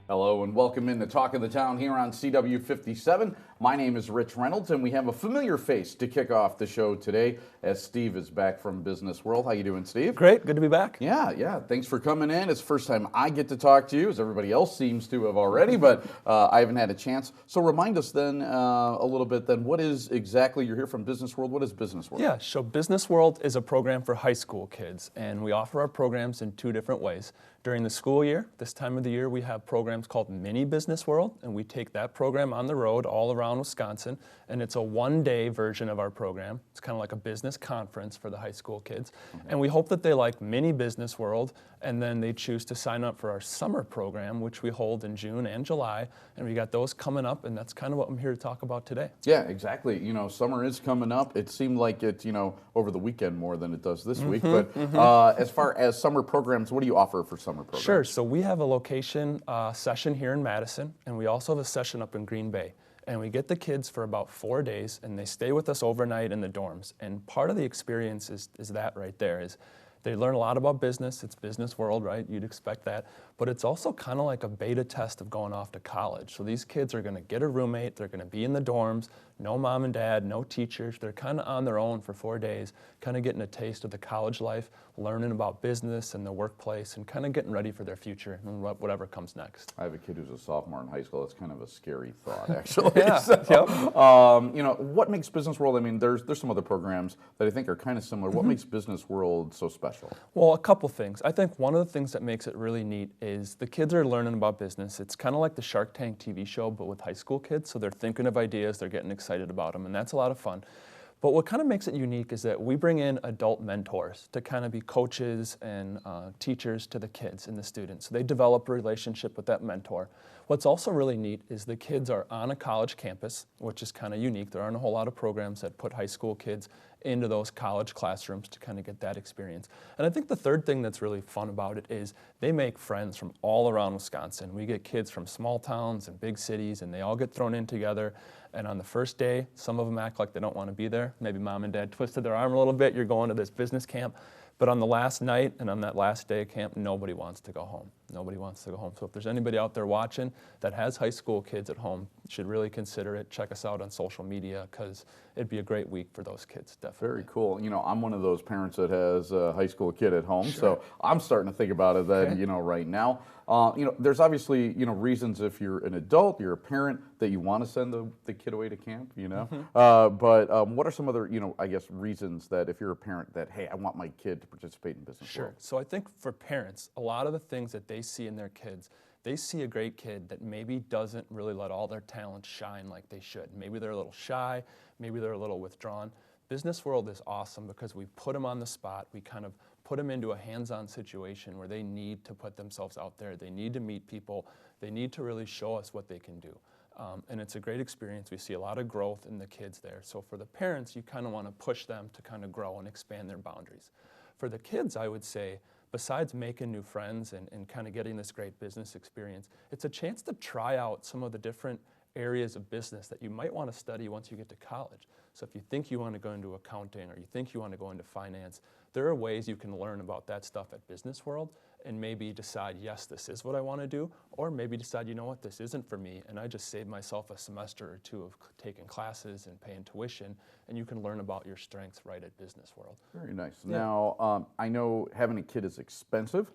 Hello and welcome in to Talk of the Town here on CW 57. My name is Rich Reynolds and we have a familiar face to kick off the show today as Steve is back from Business World. How you doing, Steve? Great, good to be back. Yeah. Thanks for coming in. It's the first time I get to talk to you, as everybody else seems to have already, but I haven't had a chance. So remind us then a little bit then, what is exactly, you're here from Business World, what is Business World? Yeah, so Business World is a program for high school kids, and we offer our programs in two different ways. During the school year, this time of the year, we have programs called Mini Business World, and we take that program on the road all around Wisconsin, and it's a one-day version of our program. It's kind of like a business conference for the high school kids, and we hope that they like Mini Business World, and then they choose to sign up for our summer program, which we hold in June and July, and we got those coming up, and that's kind of what I'm here to talk about today. Yeah, exactly. You know, summer is coming up. It seemed like it, over the weekend more than it does this week, but as far as summer programs, what do you offer for summer programs? Sure. So we have a location session here in Madison, and we also have a session up in Green Bay. And we get the kids for about 4 days, and they stay with us overnight in the dorms. And part of the experience is that right there is they learn a lot about business. It's Business World, right? You'd expect that. But it's also kind of like a beta test of going off to college. So these kids are going to get a roommate. They're going to be in the dorms. No mom and dad, no teachers. They're kind of on their own for 4 days, kind of getting a taste of the college life, learning about business and the workplace, and kind of getting ready for their future and whatever comes next. I have a kid who's a sophomore in high school. That's kind of a scary thought, actually. Yeah. So, what makes Business World? I mean, there's some other programs that I think are kind of similar. What makes Business World so special? Well, a couple things. I think one of the things that makes it really neat is the kids are learning about business. It's kind of like the Shark Tank TV show, but with high school kids. So they're thinking of ideas, they're getting excited about them, and that's a lot of fun. But what kind of makes it unique is that we bring in adult mentors to kind of be coaches and teachers to the kids and the students. So they develop a relationship with that mentor. What's also really neat is the kids are on a college campus, which is kind of unique. There aren't a whole lot of programs that put high school kids into those college classrooms to kind of get that experience. And I think the third thing that's really fun about it is they make friends from all around Wisconsin. We get kids from small towns and big cities, and they all get thrown in together. And on the first day, some of them act like they don't want to be there. Maybe mom and dad twisted their arm a little bit. You're going to this business camp. But on the last night and on that last day of camp, nobody wants to go home. Nobody wants to go home. So if there's anybody out there watching that has high school kids at home, you should really consider it. Check us out on social media because it'd be a great week for those kids, definitely. Very cool. I'm one of those parents that has a high school kid at home, so I'm starting to think about it then, right now. There's obviously, reasons if you're an adult, you're a parent, that you want to send the kid away to camp, But what are some other, I guess, reasons that if you're a parent that, hey, I want my kid to participate in Business World? So I think for parents, a lot of the things that they see in their kids, they see a great kid that maybe doesn't really let all their talents shine like they should. Maybe they're a little shy, maybe they're a little withdrawn. Business World is awesome because we put them on the spot. We kind of put them into a hands-on situation where they need to put themselves out there. They need to meet people. They need to really show us what they can do. And it's a great experience. We see a lot of growth in the kids there. So for the parents, you kind of want to push them to kind of grow and expand their boundaries. For the kids, I would say, besides making new friends and kind of getting this great business experience, it's a chance to try out some of the different areas of business that you might want to study once you get to college. So if you think you want to go into accounting or you think you want to go into finance, there are ways you can learn about that stuff at Business World and maybe decide, yes, this is what I want to do, or maybe decide, you know what, this isn't for me, and I just saved myself a semester or two of taking classes and paying tuition, and you can learn about your strengths right at Business World. Very nice. Yeah. Now, I know having a kid is expensive,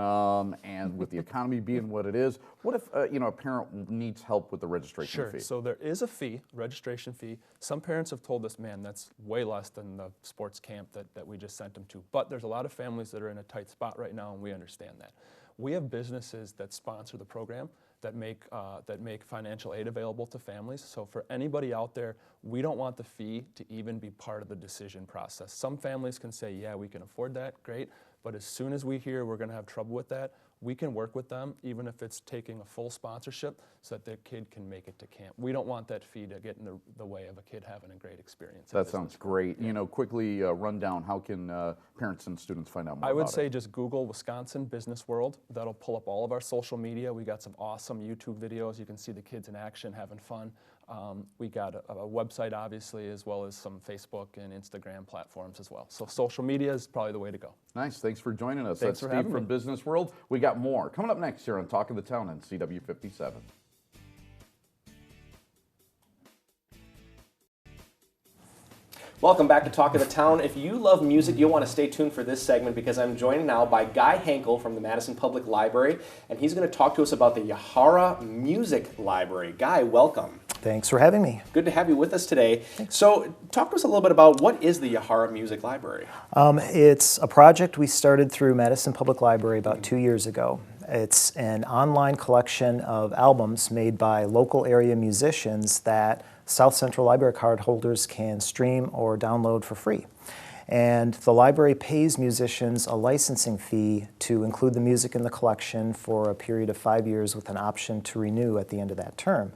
and with the economy being what it is, what if a parent needs help with the registration fee? So there is a fee, registration fee. Some parents have told us, man, that's way less than the sports camp that we just sent them to. But there's a lot of families that are in a tight spot right now, and we understand that. We have businesses that sponsor the program that make financial aid available to families. So for anybody out there, we don't want the fee to even be part of the decision process. Some families can say, yeah, we can afford that, great. But as soon as we hear we're going to have trouble with that, we can work with them, even if it's taking a full sponsorship, so that their kid can make it to camp. We don't want that fee to get in the way of a kid having a great experience. That sounds great. Yeah. Quickly run down, how can parents and students find out more about it? I would say just Google Wisconsin Business World. That'll pull up all of our social media. We got some awesome YouTube videos. You can see the kids in action having fun. We got a website, obviously, as well as some Facebook and Instagram platforms as well. So social media is probably the way to go. Nice. Thanks for joining us. Thanks That's for Steve from Business World. We got got more coming up next here on Talk of the Town on CW57. Welcome back to Talk of the Town. If you love music, you'll want to stay tuned for this segment because I'm joined now by Guy Henkel from the Madison Public Library, and he's going to talk to us about the Yahara Music Library. Guy, welcome. Thanks for having me. Good to have you with us today. So talk to us a little bit about what is the Yahara Music Library? It's a project we started through Madison Public Library about 2 years ago. It's an online collection of albums made by local area musicians that South Central Library card holders can stream or download for free. And the library pays musicians a licensing fee to include the music in the collection for a period of 5 years with an option to renew at the end of that term.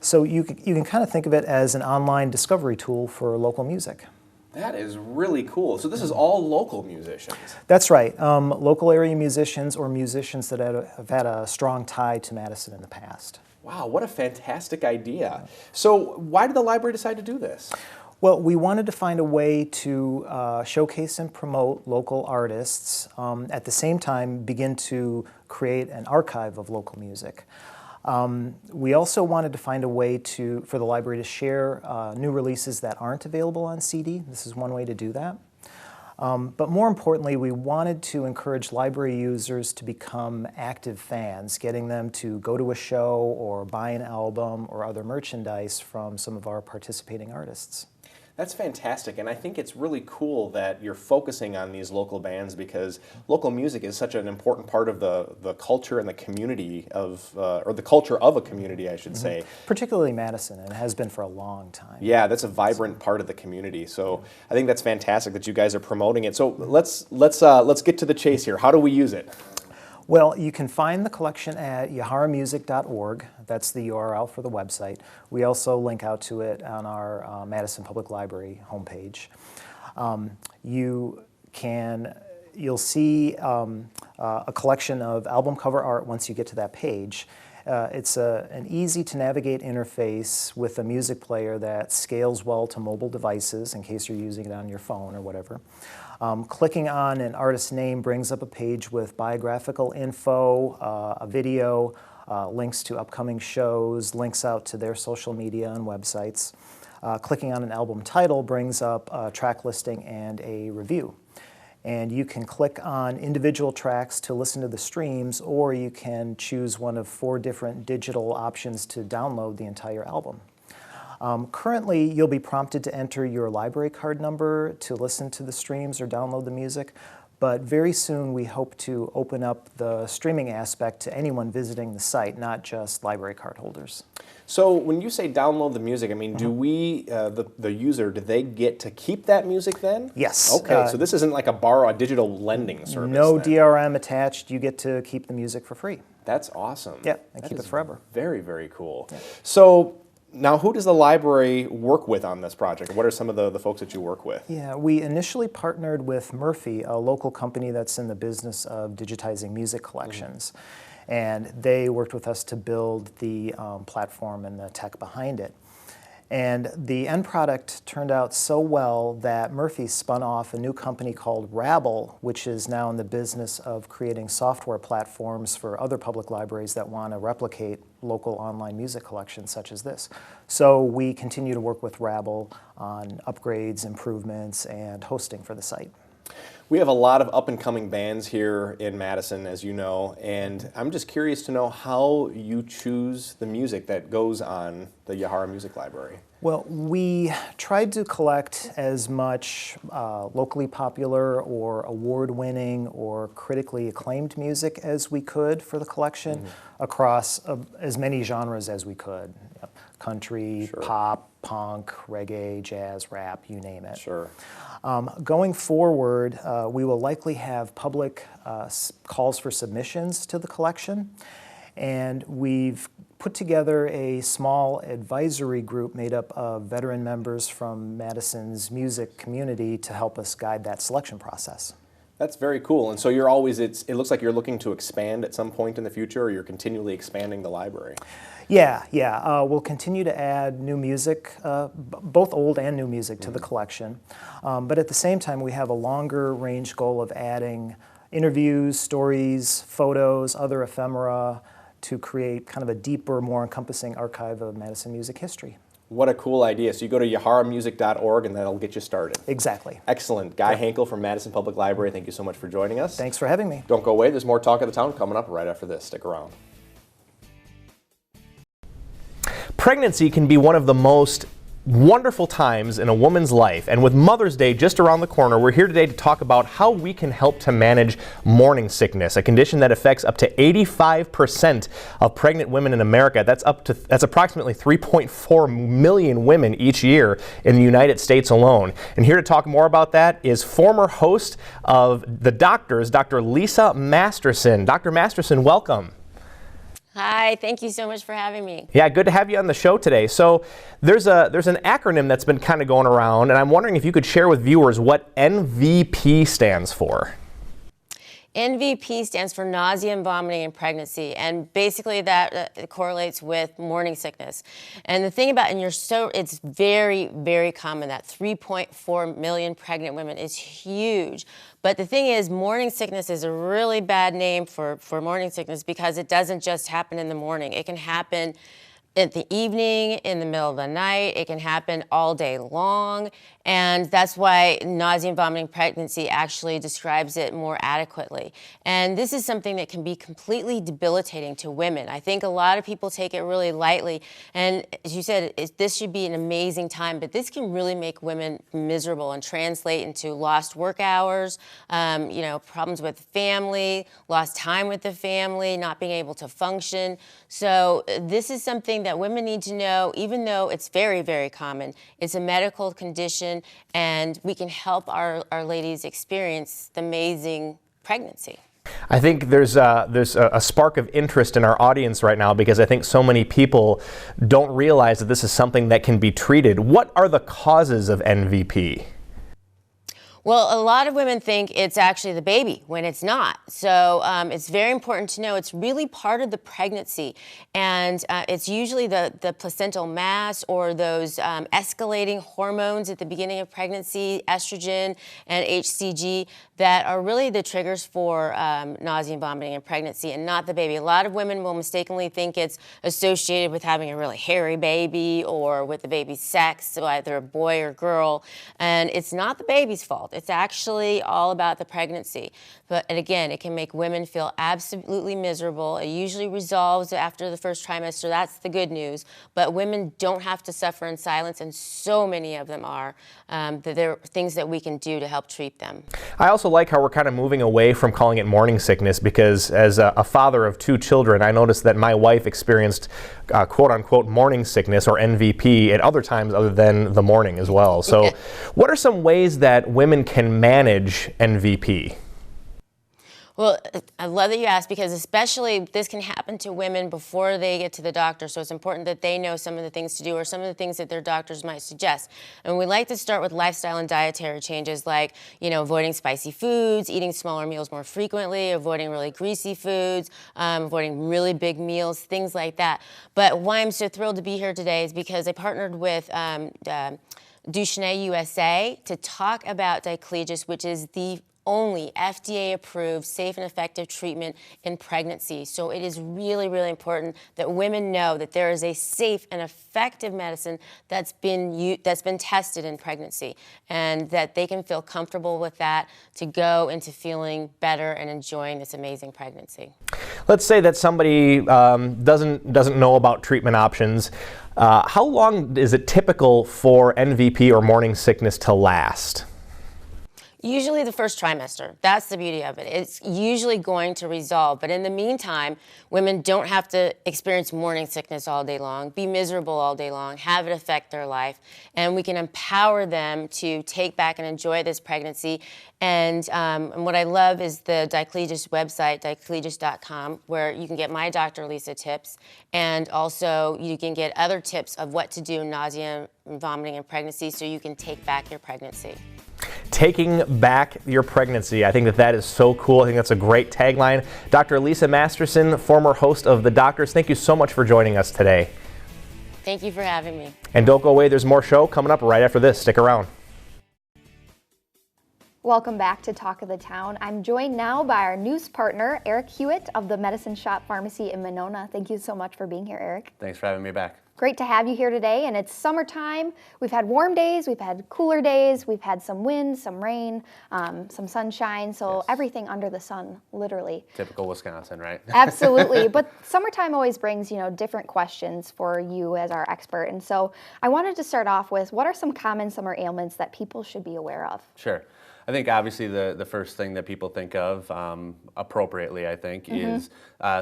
So you can kind of think of it as an online discovery tool for local music. That is really cool. So this is all local musicians. That's right. Local area musicians or musicians that have had a strong tie to Madison in the past. Wow, what a fantastic idea. So why did the library decide to do this? Well, we wanted to find a way to showcase and promote local artists, at the same time begin to create an archive of local music. We also wanted to find a way for the library to share new releases that aren't available on CD. This is one way to do that. But more importantly, we wanted to encourage library users to become active fans, getting them to go to a show or buy an album or other merchandise from some of our participating artists. That's fantastic, and I think it's really cool that you're focusing on these local bands because local music is such an important part of the culture and the community of, or the culture of a community, I should say. Particularly Madison, and it has been for a long time. Yeah, that's a vibrant part of the community. So I think that's fantastic that you guys are promoting it. So let's get to the chase here. How do we use it? Well, you can find the collection at yaharamusic.org. That's the URL for the website. We also link out to it on our Madison Public Library homepage. You'll see a collection of album cover art once you get to that page. It's an easy-to-navigate interface with a music player that scales well to mobile devices in case you're using it on your phone or whatever. Clicking on an artist's name brings up a page with biographical info, a video, links to upcoming shows, links out to their social media and websites. Clicking on an album title brings up a track listing and a review. And you can click on individual tracks to listen to the streams, or you can choose one of 4 different digital options to download the entire album. Currently, you'll be prompted to enter your library card number to listen to the streams or download the music, but very soon we hope to open up the streaming aspect to anyone visiting the site, not just library card holders. So when you say download the music, I mean, do we, the user, do they get to keep that music then? Yes. Okay, so this isn't like a digital lending service. No then. DRM attached. You get to keep the music for free. That's awesome. Yeah, and That keep it is forever. Very, very cool. Yeah. So now who does the library work with on this project? What are some of the folks that you work with? Yeah, we initially partnered with Murphy, a local company that's in the business of digitizing music collections. And they worked with us to build the platform and the tech behind it. And the end product turned out so well that Murphy spun off a new company called Rabble, which is now in the business of creating software platforms for other public libraries that want to replicate local online music collections such as this. So we continue to work with Rabble on upgrades, improvements, and hosting for the site. We have a lot of up-and-coming bands here in Madison, as you know, and I'm just curious to know how you choose the music that goes on the Yahara Music Library. Well, we tried to collect as much locally popular or award-winning or critically acclaimed music as we could for the collection across as many genres as we could. Country, pop, punk, reggae, jazz, rap, you name it. Sure. Going forward, we will likely have public calls for submissions to the collection, and we've put together a small advisory group made up of veteran members from Madison's music community to help us guide that selection process. That's very cool. And so you're always, it looks like you're looking to expand at some point in the future, or you're continually expanding the library. Yeah. We'll continue to add new music, both old and new music, to the collection. But at the same time, we have a longer range goal of adding interviews, stories, photos, other ephemera to create kind of a deeper, more encompassing archive of Madison music history. What a cool idea. So you go to yaharamusic.org and that'll get you started. Exactly. Excellent. Guy Hankel from Madison Public Library, thank you so much for joining us. Thanks for having me. Don't go away. There's more Talk of the Town coming up right after this. Stick around. Pregnancy can be one of the most wonderful times in a woman's life, and with Mother's Day just around the corner, we're here today to talk about how we can help to manage morning sickness, a condition that affects up to 85% of pregnant women in America. That's approximately 3.4 million women each year in the United States alone. And here to talk more about that is former host of The Doctors, Dr. Lisa Masterson. Dr. Masterson, welcome. Hi, thank you so much for having me. Yeah, good to have you on the show today. So there's an acronym that's been kind of going around, and I'm wondering if you could share with viewers what NVP stands for. NVP stands for nausea and vomiting in pregnancy, and basically that correlates with morning sickness. And the thing about, it's very, very common that 3.4 million pregnant women is huge. But the thing is, morning sickness is a really bad name for morning sickness because it doesn't just happen in the morning. It can happen in the evening, in the middle of the night. It can happen all day long. And that's why nausea and vomiting pregnancy actually describes it more adequately. And this is something that can be completely debilitating to women. I think a lot of people take it really lightly. And as you said, this should be an amazing time, but this can really make women miserable and translate into lost work hours, problems with family, lost time with the family, not being able to function. So this is something that women need to know, even though it's very, very common. It's a medical condition, and we can help our ladies experience the amazing pregnancy. I think there's a spark of interest in our audience right now because I think so many people don't realize that this is something that can be treated. What are the causes of NVP? Well, a lot of women think it's actually the baby when it's not. So it's very important to know it's really part of the pregnancy. And it's usually the placental mass or those escalating hormones at the beginning of pregnancy, estrogen and HCG, that are really the triggers for nausea and vomiting in pregnancy and not the baby. A lot of women will mistakenly think it's associated with having a really hairy baby or with the baby's sex, so either a boy or girl. And it's not the baby's fault. It's actually all about the pregnancy. And again, it can make women feel absolutely miserable. It usually resolves after the first trimester. That's the good news. But women don't have to suffer in silence, and so many of them are. There are things that we can do to help treat them. I also like how we're kind of moving away from calling it morning sickness because as a father of 2 children, I noticed that my wife experienced quote-unquote morning sickness or NVP at other times other than the morning as well. So what are some ways that women can manage NVP? Well, I love that you asked because especially this can happen to women before they get to the doctor. So it's important that they know some of the things to do or some of the things that their doctors might suggest. And we like to start with lifestyle and dietary changes like, avoiding spicy foods, eating smaller meals more frequently, avoiding really greasy foods, avoiding really big meals, things like that. But why I'm so thrilled to be here today is because I partnered with Duchenet USA to talk about diclegis, which is the only FDA-approved safe and effective treatment in pregnancy. So it is really, really important that women know that there is a safe and effective medicine that's been tested in pregnancy, and that they can feel comfortable with that to go into feeling better and enjoying this amazing pregnancy. Let's say that somebody doesn't know about treatment options. How long is it typical for NVP or morning sickness to last? Usually the first trimester. That's the beauty of it. It's usually going to resolve. But in the meantime, women don't have to experience morning sickness all day long, be miserable all day long, have it affect their life. And we can empower them to take back and enjoy this pregnancy. And what I love is the Diclegis website, diclegis.com, where you can get my Dr. Lisa tips. And also you can get other tips of what to do in nausea and vomiting in pregnancy so you can take back your pregnancy. Taking back your pregnancy. I think that is so cool. I think that's a great tagline. Dr. Lisa Masterson, former host of The Doctors, thank you so much for joining us today. Thank you for having me. And don't go away. There's more show coming up right after this. Stick around. Welcome back to Talk of the Town. I'm joined now by our news partner, Eric Hewitt of the Medicine Shop Pharmacy in Monona. Thank you so much for being here, Eric. Thanks for having me back. Great to have you here today, and it's summertime. We've had warm days, we've had cooler days, we've had some wind, some rain, some sunshine, so Yes. everything under the sun, literally. Typical Wisconsin, right? Absolutely, but summertime always brings, different questions for you as our expert, and so I wanted to start off with, what are some common summer ailments that people should be aware of? Sure. I think obviously the first thing that people think of, appropriately, I think, is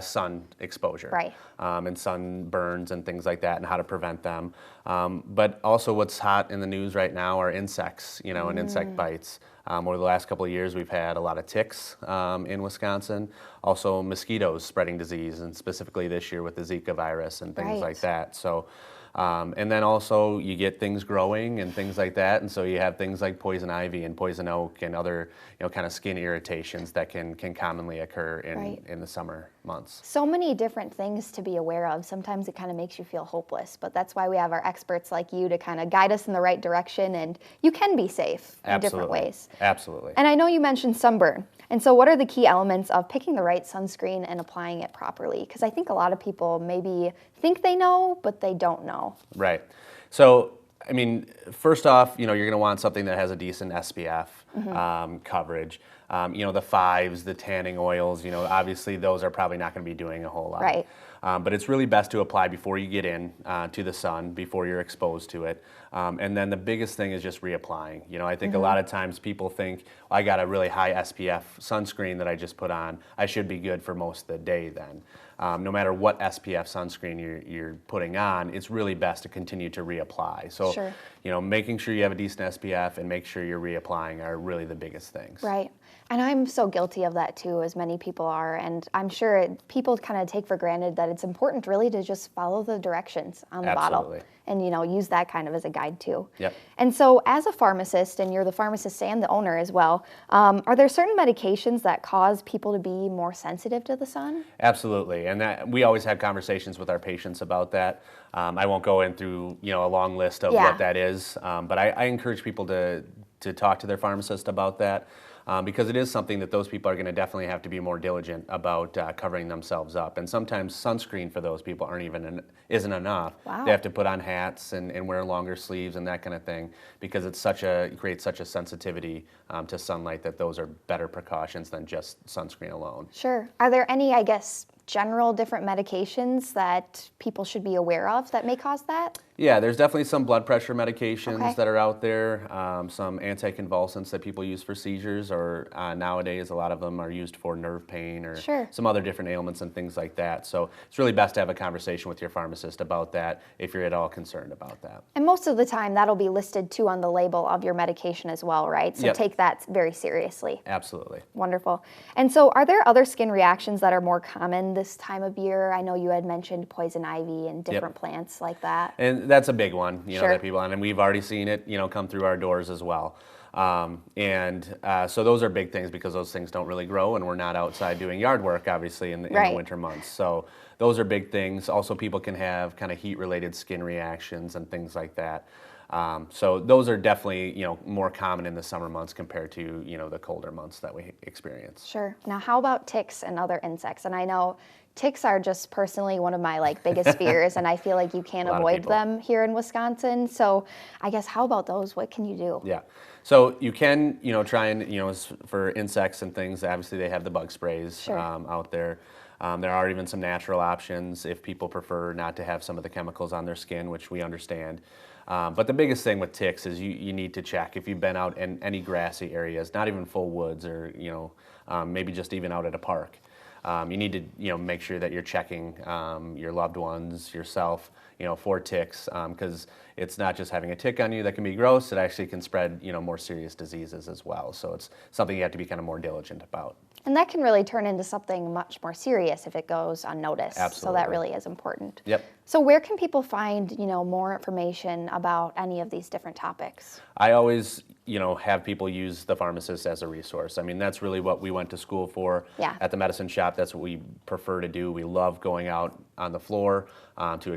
sun exposure. Right. And sunburns and things like that and how to prevent them. But also what's hot in the news right now are insects, and insect bites. Over the last couple of years, we've had a lot of ticks in Wisconsin, also mosquitoes spreading disease, and specifically this year with the Zika virus and things Right. like that. So. And then also you get things growing and things like that, and so you have things like poison ivy and poison oak and other kind of skin irritations that can commonly occur Right. in the summer months. So many different things to be aware of. Sometimes it kind of makes you feel hopeless, but that's why we have our experts like you to kind of guide us in the right direction, and you can be safe in different ways. Absolutely. And I know you mentioned sunburn. And so what are the key elements of picking the right sunscreen and applying it properly? Because I think a lot of people maybe think they know, but they don't know. Right. So, I mean, first off, you're going to want something that has a decent SPF coverage. The 5s, the tanning oils, obviously those are probably not going to be doing a whole lot. Right. But it's really best to apply before you get in to the sun, before you're exposed to it. And then the biggest thing is just reapplying. I think a lot of times people think, well, I got a really high SPF sunscreen that I just put on, I should be good for most of the day then. No matter what SPF sunscreen you're putting on, it's really best to continue to reapply. So, Sure. Making sure you have a decent SPF and make sure you're reapplying are really the biggest things. Right. And I'm so guilty of that too, as many people are. And I'm sure people kind of take for granted that it's important really to just follow the directions on the Absolutely. bottle. And use that kind of as a guide too. Yep. And so as a pharmacist, and you're the pharmacist and the owner as well, are there certain medications that cause people to be more sensitive to the sun? Absolutely, and that we always have conversations with our patients about that. I won't go in through a long list of Yeah. what that is, but I encourage people to talk to their pharmacist about that. Because it is something that those people are going to definitely have to be more diligent about covering themselves up. And sometimes sunscreen for those people isn't enough. Wow. They have to put on hats and wear longer sleeves and that kind of thing because it creates such a sensitivity to sunlight that those are better precautions than just sunscreen alone. Sure. Are there any, general different medications that people should be aware of that may cause that? Yeah, there's definitely some blood pressure medications Okay. that are out there, some anticonvulsants that people use for seizures, or nowadays a lot of them are used for nerve pain or Sure. some other different ailments and things like that. So it's really best to have a conversation with your pharmacist about that if you're at all concerned about that. And most of the time, that'll be listed too on the label of your medication as well, right? So Yep. take that very seriously. Absolutely. Wonderful. And so are there other skin reactions that are more common this time of year? I know you had mentioned poison ivy and different plants like that. And that's a big one, Sure. that people, and we've already seen it, come through our doors as well. So those are big things because those things don't really grow, and we're not outside doing yard work, obviously, in the Right. winter months. So those are big things. Also, people can have kind of heat-related skin reactions and things like that. So those are definitely, more common in the summer months compared to, the colder months that we experience. Sure. Now, how about ticks and other insects? And I know ticks are just personally one of my biggest fears, and I feel like you can't A lot of avoid people. them here in Wisconsin. So I guess how about those? What can you do? Yeah. So you can, try and, for insects and things, obviously they have the bug sprays Sure. out there. There are even some natural options if people prefer not to have some of the chemicals on their skin, which we understand. But the biggest thing with ticks is you need to check if you've been out in any grassy areas, not even full woods or, maybe just even out at a park. You need to, make sure that you're checking your loved ones, yourself, for ticks, because it's not just having a tick on you that can be gross. It actually can spread, more serious diseases as well. So it's something you have to be kind of more diligent about. And that can really turn into something much more serious if it goes unnoticed. So Absolutely. that really is important. Yep. So where can people find, more information about any of these different topics? I always, have people use the pharmacist as a resource. I mean, that's really what we went to school for. Yeah. At the medicine shop, that's what we prefer to do. We love going out on the floor to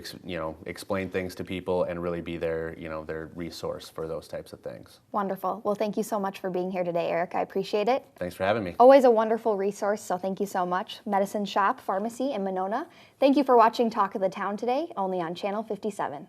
explain things to people and really be their their resource for those types of things. Wonderful. Well, thank you so much for being here today, Eric. I appreciate it. Thanks for having me. Always a wonderful resource, so thank you so much. Medicine Shop Pharmacy in Monona. Thank you for watching Talk of the Town today, only on Channel 57.